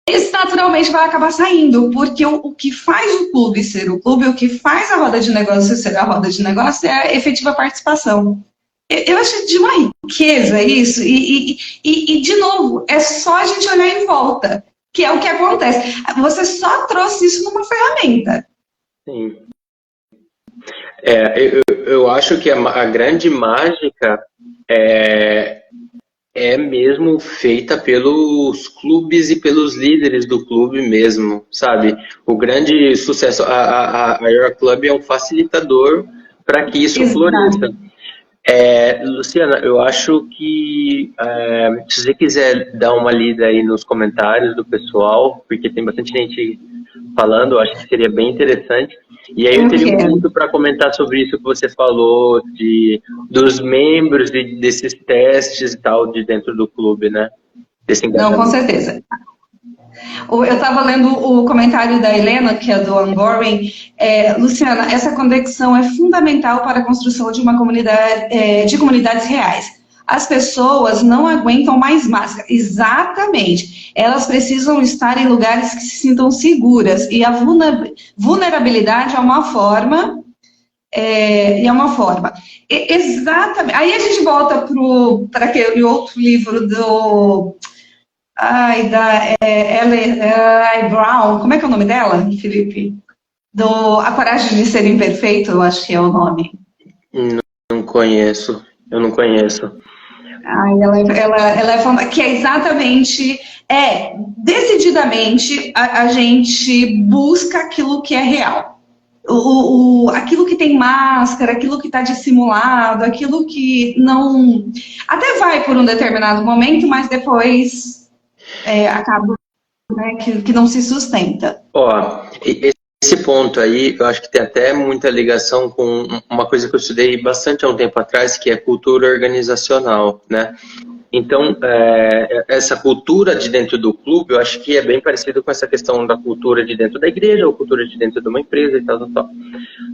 Isso naturalmente vai acabar saindo, porque o que faz o clube ser o clube, o que faz a roda de negócio ser a roda de negócio é a efetiva participação. Eu acho de uma riqueza isso, e de novo, é só a gente olhar em volta, que é o que acontece. Você só trouxe isso numa ferramenta. Sim. Eu acho que a grande mágica é mesmo feita pelos clubes e pelos líderes do clube mesmo, sabe? O grande sucesso, a Air Club é um facilitador para que isso floresça. Luciana, eu acho que se você quiser dar uma lida aí nos comentários do pessoal, porque tem bastante gente falando, eu acho que seria bem interessante. E aí eu teria muito para comentar sobre isso que você falou, dos membros, desses testes e tal, de dentro do clube, né? Não, com certeza. Eu estava lendo o comentário da Helena, que é do Onboarding. Luciana, essa conexão é fundamental para a construção de uma comunidade, de comunidades reais. As pessoas não aguentam mais máscara. Exatamente. Elas precisam estar em lugares que se sintam seguras. E a vulnerabilidade é uma forma. Exatamente. Aí a gente volta para aquele outro livro do... da L.A. Brown. Como é que é o nome dela, Felipe? A Coragem de Ser Imperfeito, eu acho que é o nome. Não conheço. Eu não conheço. Ela é fantástica, que é exatamente, decididamente, a gente busca aquilo que é real. Aquilo que tem máscara, aquilo que está dissimulado, aquilo que não... Até vai por um determinado momento, mas depois acaba, né, que não se sustenta. Esse ponto aí, eu acho que tem até muita ligação com uma coisa que eu estudei bastante há um tempo atrás, que é cultura organizacional, né? Então, essa cultura de dentro do clube, eu acho que é bem parecido com essa questão da cultura de dentro da igreja ou cultura de dentro de uma empresa e tal.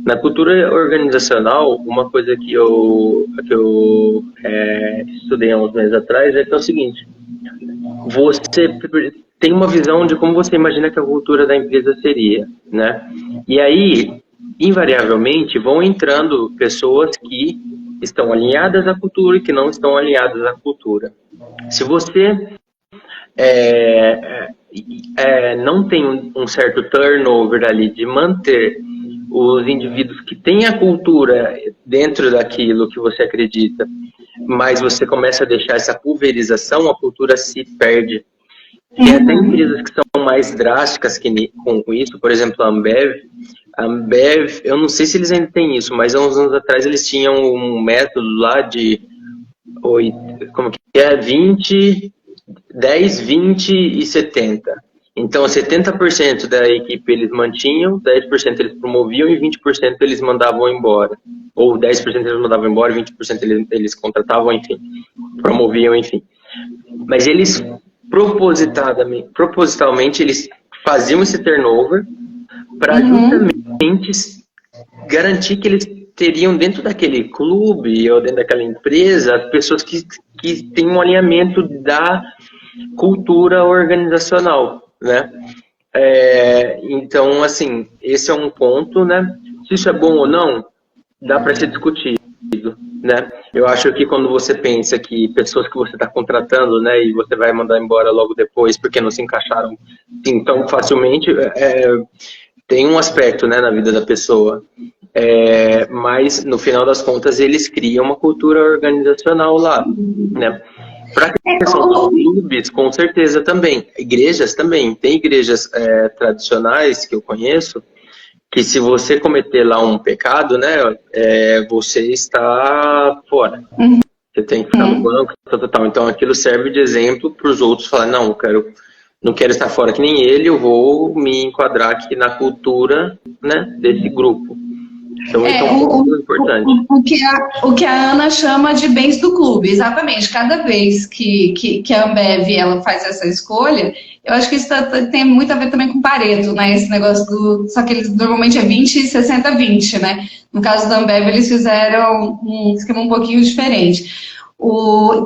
Na cultura organizacional, uma coisa que eu estudei há uns meses atrás é o seguinte: você tem uma visão de como você imagina que a cultura da empresa seria, né? E aí, invariavelmente, vão entrando pessoas que estão alinhadas à cultura e que não estão alinhadas à cultura. Se você não tem um certo turnover ali de manter os indivíduos que têm a cultura dentro daquilo que você acredita, mas você começa a deixar essa pulverização, a cultura se perde. Tem até empresas que são mais drásticas com isso, por exemplo, a Ambev. A Ambev, eu não sei se eles ainda têm isso, mas há uns anos atrás eles tinham um método lá de 20, 10, 20 e 70. Então, 70% da equipe eles mantinham, 10% eles promoviam e 20% eles mandavam embora. Ou 10% eles mandavam embora, 20% eles contratavam, enfim, promoviam, enfim. Mas eles propositalmente eles faziam esse turnover para justamente garantir que eles teriam dentro daquele clube ou dentro daquela empresa as pessoas que têm um alinhamento da cultura organizacional, né? Então, assim, esse é um ponto, né? Se isso é bom ou não, dá para ser discutido, né? Eu acho que quando você pensa que pessoas que você está contratando, né, e você vai mandar embora logo depois porque não se encaixaram assim, tão facilmente, tem um aspecto, né, na vida da pessoa. Mas, no final das contas, eles criam uma cultura organizacional lá, né? Para a questão dos clubes, com certeza também. Igrejas também. Tem igrejas tradicionais que eu conheço, que se você cometer lá um pecado, né, você está fora. Você tem que ficar no banco, tal. Então aquilo serve de exemplo para os outros falar, não, não quero estar fora que nem ele, eu vou me enquadrar aqui na cultura, né, desse grupo. Então, isso é um ponto importante. O que a Ana chama de bens do clube, exatamente. Cada vez que a Ambev ela faz essa escolha, eu acho que isso tem muito a ver também com Pareto, né? Esse negócio só que eles normalmente é 20, 60, 20, né? No caso da Ambev, eles fizeram um esquema um pouquinho diferente.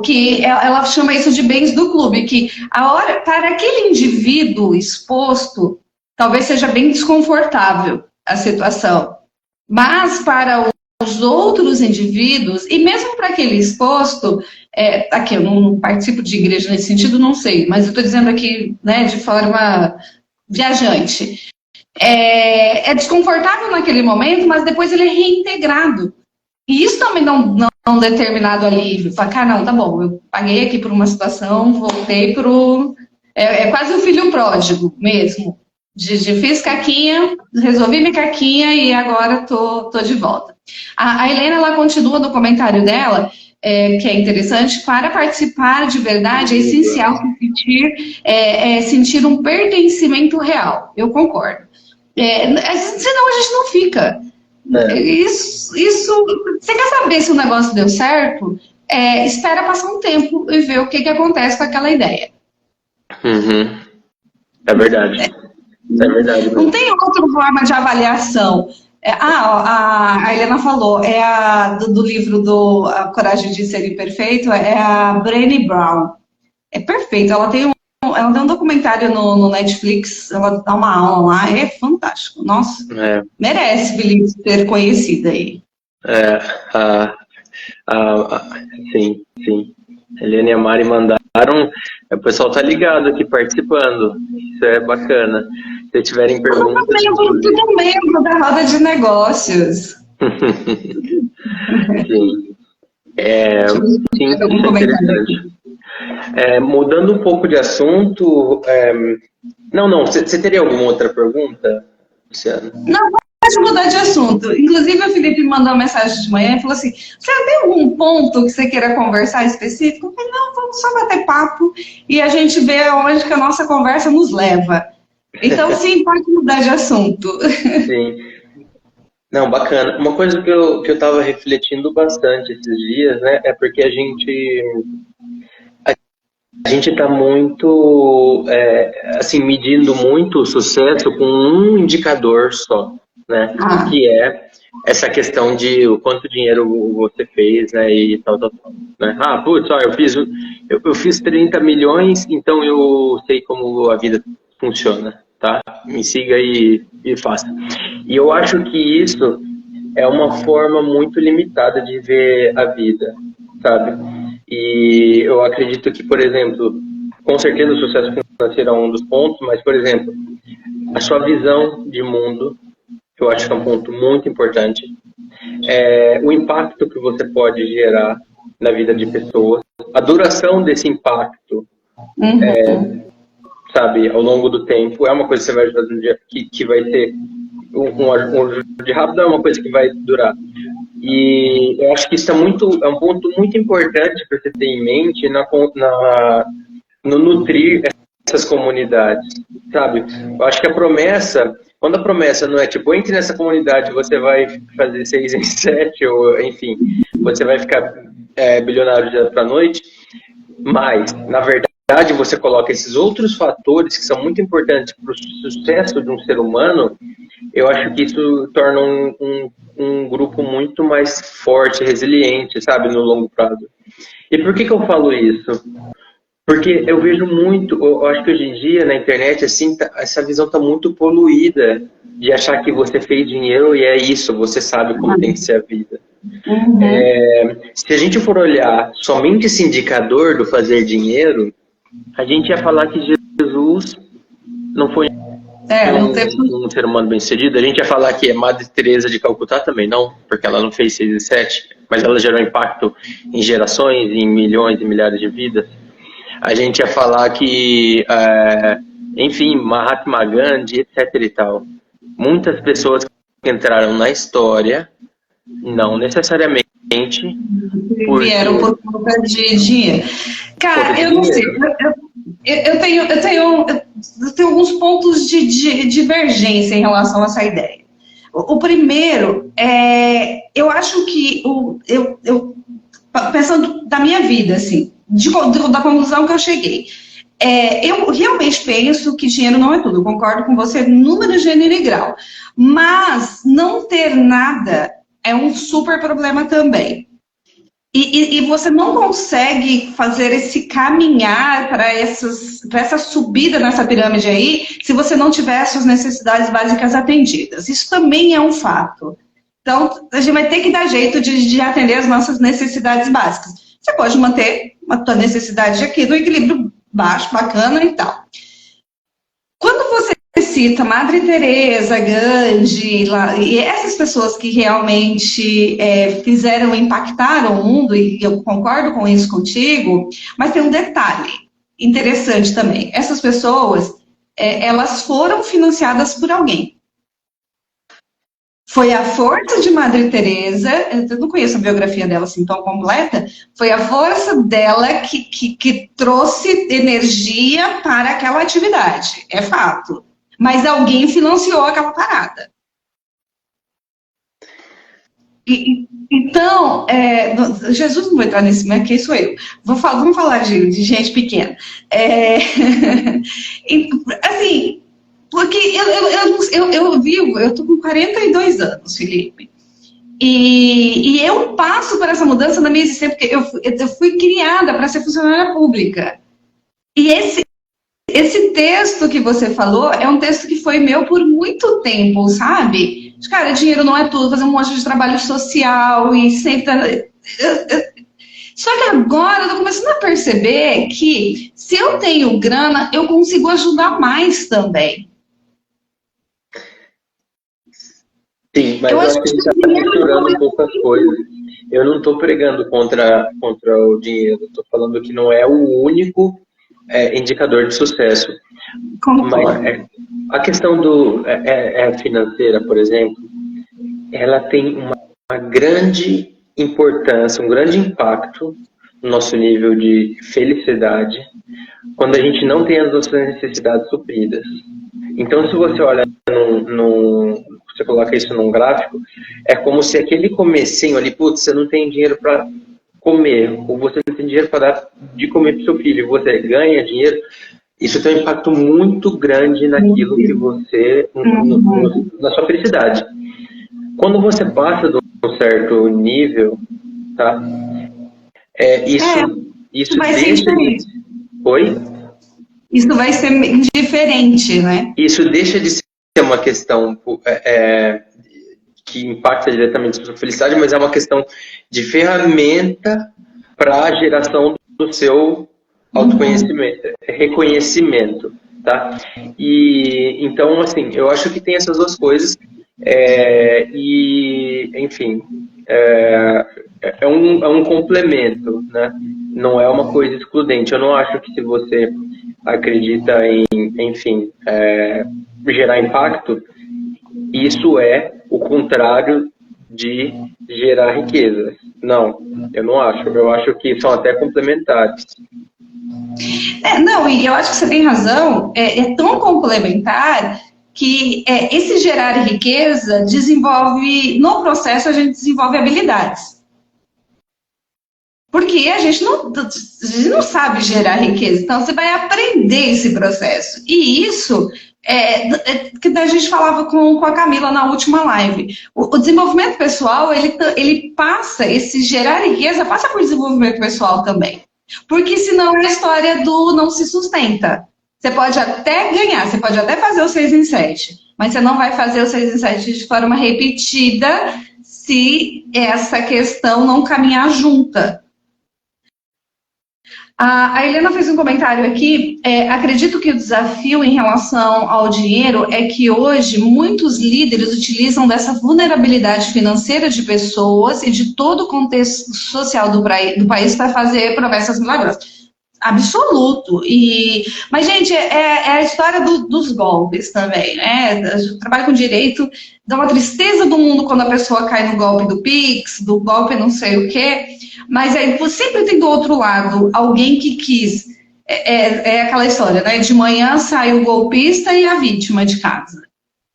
Que ela chama isso de bens do clube, que para aquele indivíduo exposto, talvez seja bem desconfortável a situação. Mas para os outros indivíduos, e mesmo para aquele exposto, aqui eu não participo de igreja nesse sentido, não sei, mas eu estou dizendo aqui, né, de forma viajante. É desconfortável naquele momento, mas depois ele é reintegrado. E isso também dá um determinado alívio. Fala, não, tá bom, eu paguei aqui por uma situação, voltei para o... É quase o filho pródigo mesmo. Fiz caquinha, resolvi minha caquinha e agora tô de volta. A Helena, ela continua no comentário dela, que é interessante, para participar de verdade é essencial sentir um pertencimento real. Eu concordo. Senão a gente não fica. Isso, você quer saber se o negócio deu certo? Espera passar um tempo e ver o que acontece com aquela ideia. É verdade. É verdade. Não tem outra forma de avaliação. A Helena falou, do livro A Coragem de Ser Imperfeito, é a Brené Brown. É perfeito, ela tem um documentário no Netflix, ela dá uma aula lá, é fantástico. Nossa, merece, Felipe, ser conhecida aí. Sim. Helena e a Mari mandaram, o pessoal tá ligado aqui participando, isso é bacana. Se tiverem perguntas... Tudo membro da roda de negócios. Sim. Sim, isso é interessante. Mudando um pouco de assunto... Não, você teria alguma outra pergunta, Luciana? Não, pode mudar de assunto. Inclusive, o Felipe me mandou uma mensagem de manhã e falou assim, você tem algum ponto que você queira conversar específico? Eu falei, não, vamos só bater papo e a gente vê aonde que a nossa conversa nos leva. Então, sim, pode mudar de assunto. Sim. Não, bacana. Uma coisa que eu estava refletindo bastante esses dias, né, é porque a gente está muito, assim, medindo muito o sucesso com um indicador só, né, que é essa questão de o quanto dinheiro você fez, né, e tal, né. Eu fiz 30 milhões, então eu sei como a vida funciona, tá? Me siga e faça. E eu acho que isso é uma forma muito limitada de ver a vida, sabe? E eu acredito que, por exemplo, com certeza o sucesso financeiro é um dos pontos, mas, por exemplo, a sua visão de mundo, eu acho que é um ponto muito importante. O impacto que você pode gerar na vida de pessoas, a duração desse impacto, sabe, ao longo do tempo, é uma coisa que você vai fazer que vai ter um de rápido, é uma coisa que vai durar. E eu acho que isso é um ponto muito importante para você ter em mente no nutrir nessas comunidades, sabe? Eu acho que a promessa, quando a promessa não é tipo, entre nessa comunidade, você vai fazer 6 em 7, ou enfim, você vai ficar bilionário dia para noite, mas, na verdade, você coloca esses outros fatores que são muito importantes para o sucesso de um ser humano, eu acho que isso torna um grupo muito mais forte, resiliente, sabe, no longo prazo. E por que eu falo isso? Porque eu vejo muito, eu acho que hoje em dia na internet, assim, essa visão está muito poluída de achar que você fez dinheiro e é isso, você sabe como tem que ser a vida. Se a gente for olhar somente esse indicador do fazer dinheiro, a gente ia falar que Jesus não foi um ser humano bem-sucedido. A gente ia falar que a Madre Teresa de Calcutá também não, porque ela não fez 6 e 7, mas ela gerou impacto em gerações, em milhões e milhares de vidas. A gente ia falar que, enfim, Mahatma Gandhi, etc e tal. Muitas pessoas que entraram na história, não necessariamente vieram por conta de dinheiro. Cara, eu não sei. Eu tenho alguns pontos de divergência em relação a essa ideia. O primeiro é, eu acho que pensando da minha vida, assim, da conclusão que eu cheguei. Eu realmente penso que dinheiro não é tudo. Eu concordo com você, número, gênero e grau. Mas não ter nada é um super problema também. E você não consegue fazer esse caminhar para essa subida nessa pirâmide aí se você não tiver suas necessidades básicas atendidas. Isso também é um fato. Então, a gente vai ter que dar jeito de atender as nossas necessidades básicas. Você pode manter a tua necessidade aqui do equilíbrio baixo, bacana e tal. Quando você cita Madre Teresa, Gandhi, e essas pessoas que realmente impactaram o mundo, e eu concordo com isso contigo, mas tem um detalhe interessante também. Essas pessoas, elas foram financiadas por alguém. Foi a força de Madre Teresa, eu não conheço a biografia dela assim tão completa, foi a força dela que trouxe energia para aquela atividade, é fato. Mas alguém financiou aquela parada. Então, Jesus não vai entrar nesse, mas quem sou eu? Vamos falar de gente pequena. Assim, porque eu estou com 42 anos, Felipe. E eu passo por essa mudança na minha existência, porque eu fui criada para ser funcionária pública. E esse texto que você falou é um texto que foi meu por muito tempo, sabe? Cara, dinheiro não é tudo, fazer um monte de trabalho social e sempre... Só que agora eu tô começando a perceber que se eu tenho grana, eu consigo ajudar mais também. Sim, mas eu acho que a gente está misturando um pouco as coisas. Eu não estou pregando contra o dinheiro, estou falando que não é o único indicador de sucesso. Mas a questão financeira, por exemplo, ela tem uma grande importância, um grande impacto no nosso nível de felicidade quando a gente não tem as nossas necessidades supridas. Então, se você olha você coloca isso num gráfico, é como se aquele comecinho ali, putz, você não tem dinheiro para comer, ou você não tem dinheiro para dar de comer para o seu filho, você ganha dinheiro, isso tem um impacto muito grande naquilo que você, na sua felicidade. Quando você passa de um certo nível, tá? Isso vai ser diferente. Oi? Isso vai ser diferente, né? Isso deixa de ser uma questão que impacta diretamente a sua felicidade, mas é uma questão de ferramenta para a geração do seu autoconhecimento, reconhecimento, tá? E então, assim, eu acho que tem essas duas coisas e, enfim, é um complemento, né? Não é uma coisa excludente. Eu não acho que se você acredita em, enfim, gerar impacto, isso é o contrário de gerar riqueza. Não, eu não acho. Eu acho que são até complementares. Não, e eu acho que você tem razão, é tão complementar que esse gerar riqueza desenvolve, no processo a gente desenvolve habilidades. Porque a gente não sabe gerar riqueza, então você vai aprender esse processo. E isso que a gente falava com a Camila na última live. O desenvolvimento pessoal, ele passa, esse gerar riqueza passa por desenvolvimento pessoal também. Porque senão a história do não se sustenta. Você pode até ganhar, você pode até fazer o 6 em 7, mas você não vai fazer o 6 em 7 de forma repetida se essa questão não caminhar junta. A Helena fez um comentário aqui. Acredito que o desafio em relação ao dinheiro é que hoje muitos líderes utilizam dessa vulnerabilidade financeira de pessoas e de todo o contexto social do país para fazer promessas milagrosas. Absoluto. Mas, gente, é a história dos golpes também, né? Eu trabalho com direito, dá uma tristeza do mundo quando a pessoa cai no golpe do Pix, do golpe não sei o quê, mas aí sempre tem do outro lado alguém que quis. É aquela história, né? De manhã sai o golpista e a vítima de casa.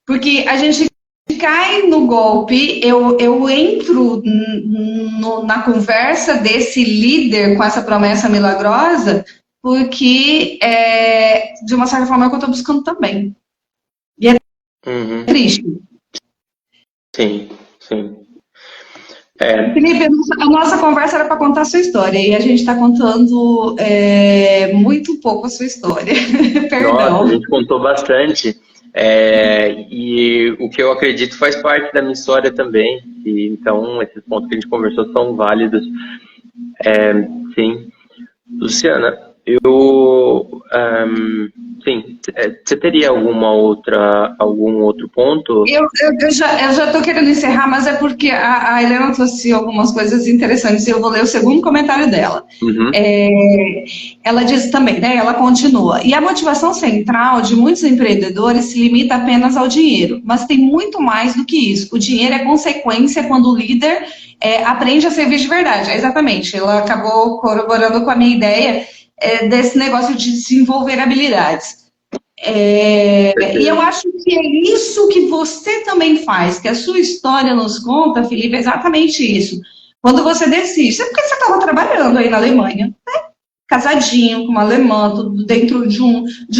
Porque a gente cai no golpe, eu entro na conversa desse líder com essa promessa milagrosa, porque, de uma certa forma, é o que eu estou buscando também. E é triste. Sim, sim. Felipe, a nossa conversa era para contar a sua história, e a gente está contando muito pouco a sua história. Perdão. Nossa, a gente contou bastante. E o que eu acredito faz parte da minha história também. Então, esses pontos que a gente conversou são válidos. Sim. Luciana, sim, você teria algum outro ponto? Eu já estou querendo encerrar, mas é porque a Helena trouxe algumas coisas interessantes e eu vou ler o segundo comentário dela. Uhum. Ela diz também, né? Ela continua. E a motivação central de muitos empreendedores se limita apenas ao dinheiro, mas tem muito mais do que isso. O dinheiro é consequência quando o líder aprende a servir de verdade. Exatamente. Ela acabou corroborando com a minha ideia desse negócio de desenvolver habilidades. E eu acho que é isso que você também faz, que a sua história nos conta, Felipe, é exatamente isso. Quando você decide, porque você estava trabalhando aí na Alemanha, né? Casadinho, com uma alemã, tudo dentro de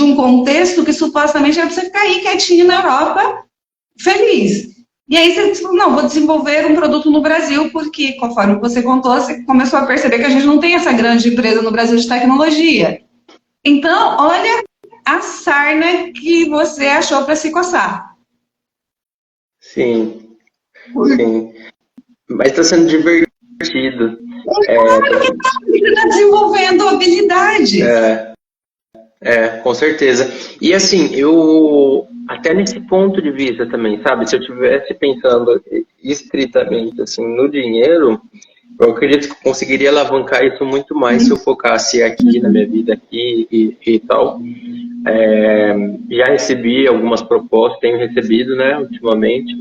um contexto que supostamente era para você ficar aí quietinho na Europa, feliz. E aí você falou, não, vou desenvolver um produto no Brasil, porque, conforme você contou, você começou a perceber que a gente não tem essa grande empresa no Brasil de tecnologia. Então, olha a sarna que você achou para se coçar. Sim, sim. Mas está sendo divertido. Claro que você está desenvolvendo habilidades. Com certeza. E assim, eu até nesse ponto de vista também, sabe? Se eu estivesse pensando estritamente assim, no dinheiro, eu acredito que eu conseguiria alavancar isso muito mais se eu focasse aqui na minha vida aqui e tal. Já recebi algumas propostas, tenho recebido, né, ultimamente,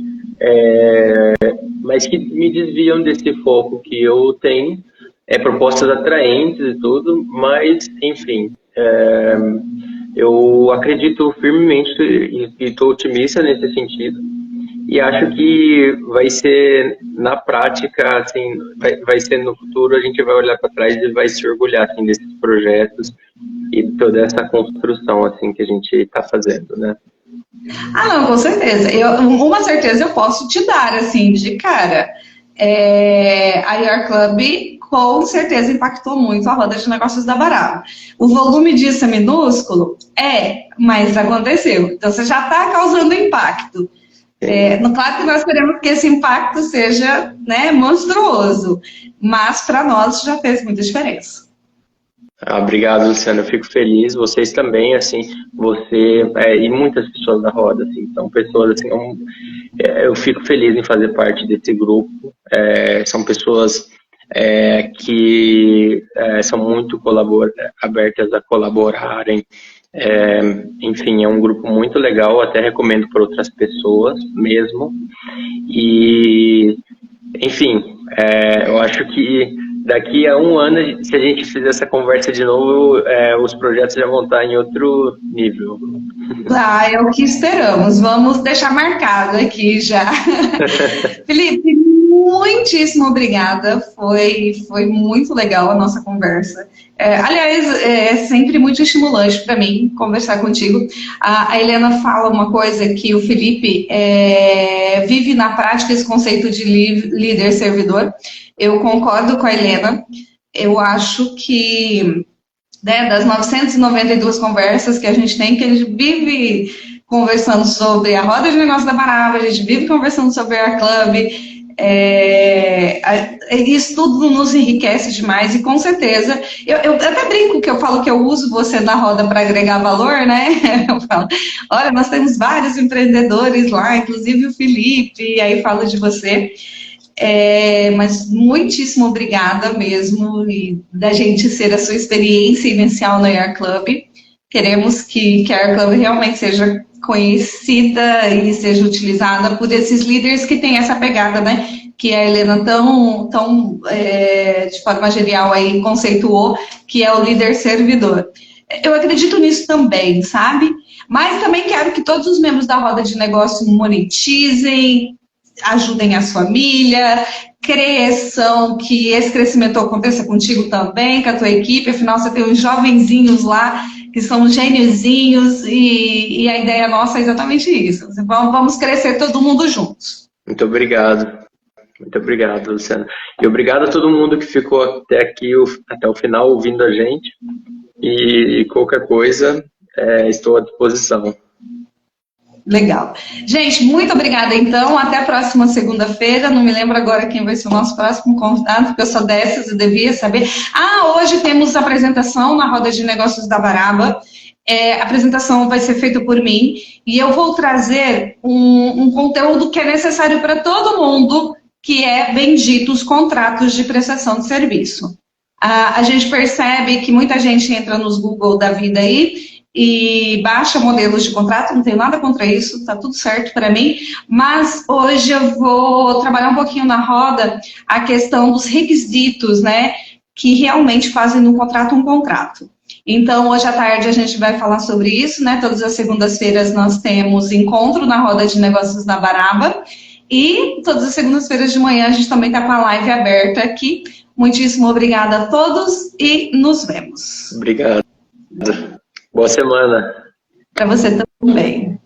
mas que me desviam desse foco que eu tenho, propostas atraentes e tudo, mas, enfim, eu acredito firmemente e estou otimista nesse sentido. E acho que vai ser, na prática, assim, vai ser no futuro, a gente vai olhar para trás e vai se orgulhar, assim, desses projetos e toda essa construção, assim, que a gente está fazendo, né? Não, com certeza. Uma certeza eu posso te dar, assim, de cara. A Your Club, com certeza, impactou muito a roda de negócios da Bará. O volume disso é minúsculo? Mas aconteceu. Então, você já está causando impacto. Claro que nós queremos que esse impacto seja, né, monstruoso, mas para nós já fez muita diferença. Obrigado, Luciana, eu fico feliz, vocês também, assim, você e muitas pessoas da roda, assim, são pessoas, assim, eu fico feliz em fazer parte desse grupo, são pessoas que são muito abertas a colaborarem. Enfim, é um grupo muito legal, até recomendo para outras pessoas mesmo. E, enfim, eu acho que daqui a um ano, se a gente fizer essa conversa de novo, os projetos já vão estar em outro nível. Ah, é o que esperamos. Vamos deixar marcado aqui já. Felipe, muitíssimo obrigada. Foi muito legal a nossa conversa. Aliás, é sempre muito estimulante para mim conversar contigo. A Helena fala uma coisa que o Felipe vive na prática esse conceito de líder servidor. Eu concordo com a Helena. Eu acho que das 992 conversas que a gente tem, que a gente vive conversando sobre a roda de negócio da Baraba, a gente vive conversando sobre a Club, isso tudo nos enriquece demais e com certeza, eu até brinco que eu falo que eu uso você na roda para agregar valor, né? Eu falo, olha, nós temos vários empreendedores lá, inclusive o Felipe, e aí falo de você. Mas muitíssimo obrigada mesmo e da gente ser a sua experiência inicial no Air Club. Queremos que a Air Club realmente seja conhecida e seja utilizada por esses líderes que têm essa pegada, né? Que a Helena tão de forma genial aí conceituou, que é o líder servidor. Eu acredito nisso também, sabe? Mas também quero que todos os membros da roda de negócio monetizem, ajudem a família, cresçam, que esse crescimento aconteça contigo também, com a tua equipe, afinal você tem uns jovenzinhos lá, que são gêniozinhos, e a ideia nossa é exatamente isso, vamos crescer todo mundo juntos. Muito obrigado, Luciana. E obrigado a todo mundo que ficou até aqui, até o final, ouvindo a gente, e qualquer coisa, estou à disposição. Legal. Gente, muito obrigada, então. Até a próxima segunda-feira. Não me lembro agora quem vai ser o nosso próximo convidado, porque eu sou dessas e devia saber. Hoje temos apresentação na Roda de Negócios da Baraba. A apresentação vai ser feita por mim e eu vou trazer um conteúdo que é necessário para todo mundo, que é bendito os contratos de prestação de serviço. A gente percebe que muita gente entra nos Google da vida aí e baixa modelos de contrato, não tenho nada contra isso, tá tudo certo para mim, mas hoje eu vou trabalhar um pouquinho na roda a questão dos requisitos, né, que realmente fazem no contrato um contrato. Então, hoje à tarde a gente vai falar sobre isso, né, todas as segundas-feiras nós temos encontro na Roda de Negócios da Baraba, e todas as segundas-feiras de manhã a gente também tá com a live aberta aqui. Muitíssimo obrigada a todos e nos vemos. Obrigado. Boa semana. Para você também.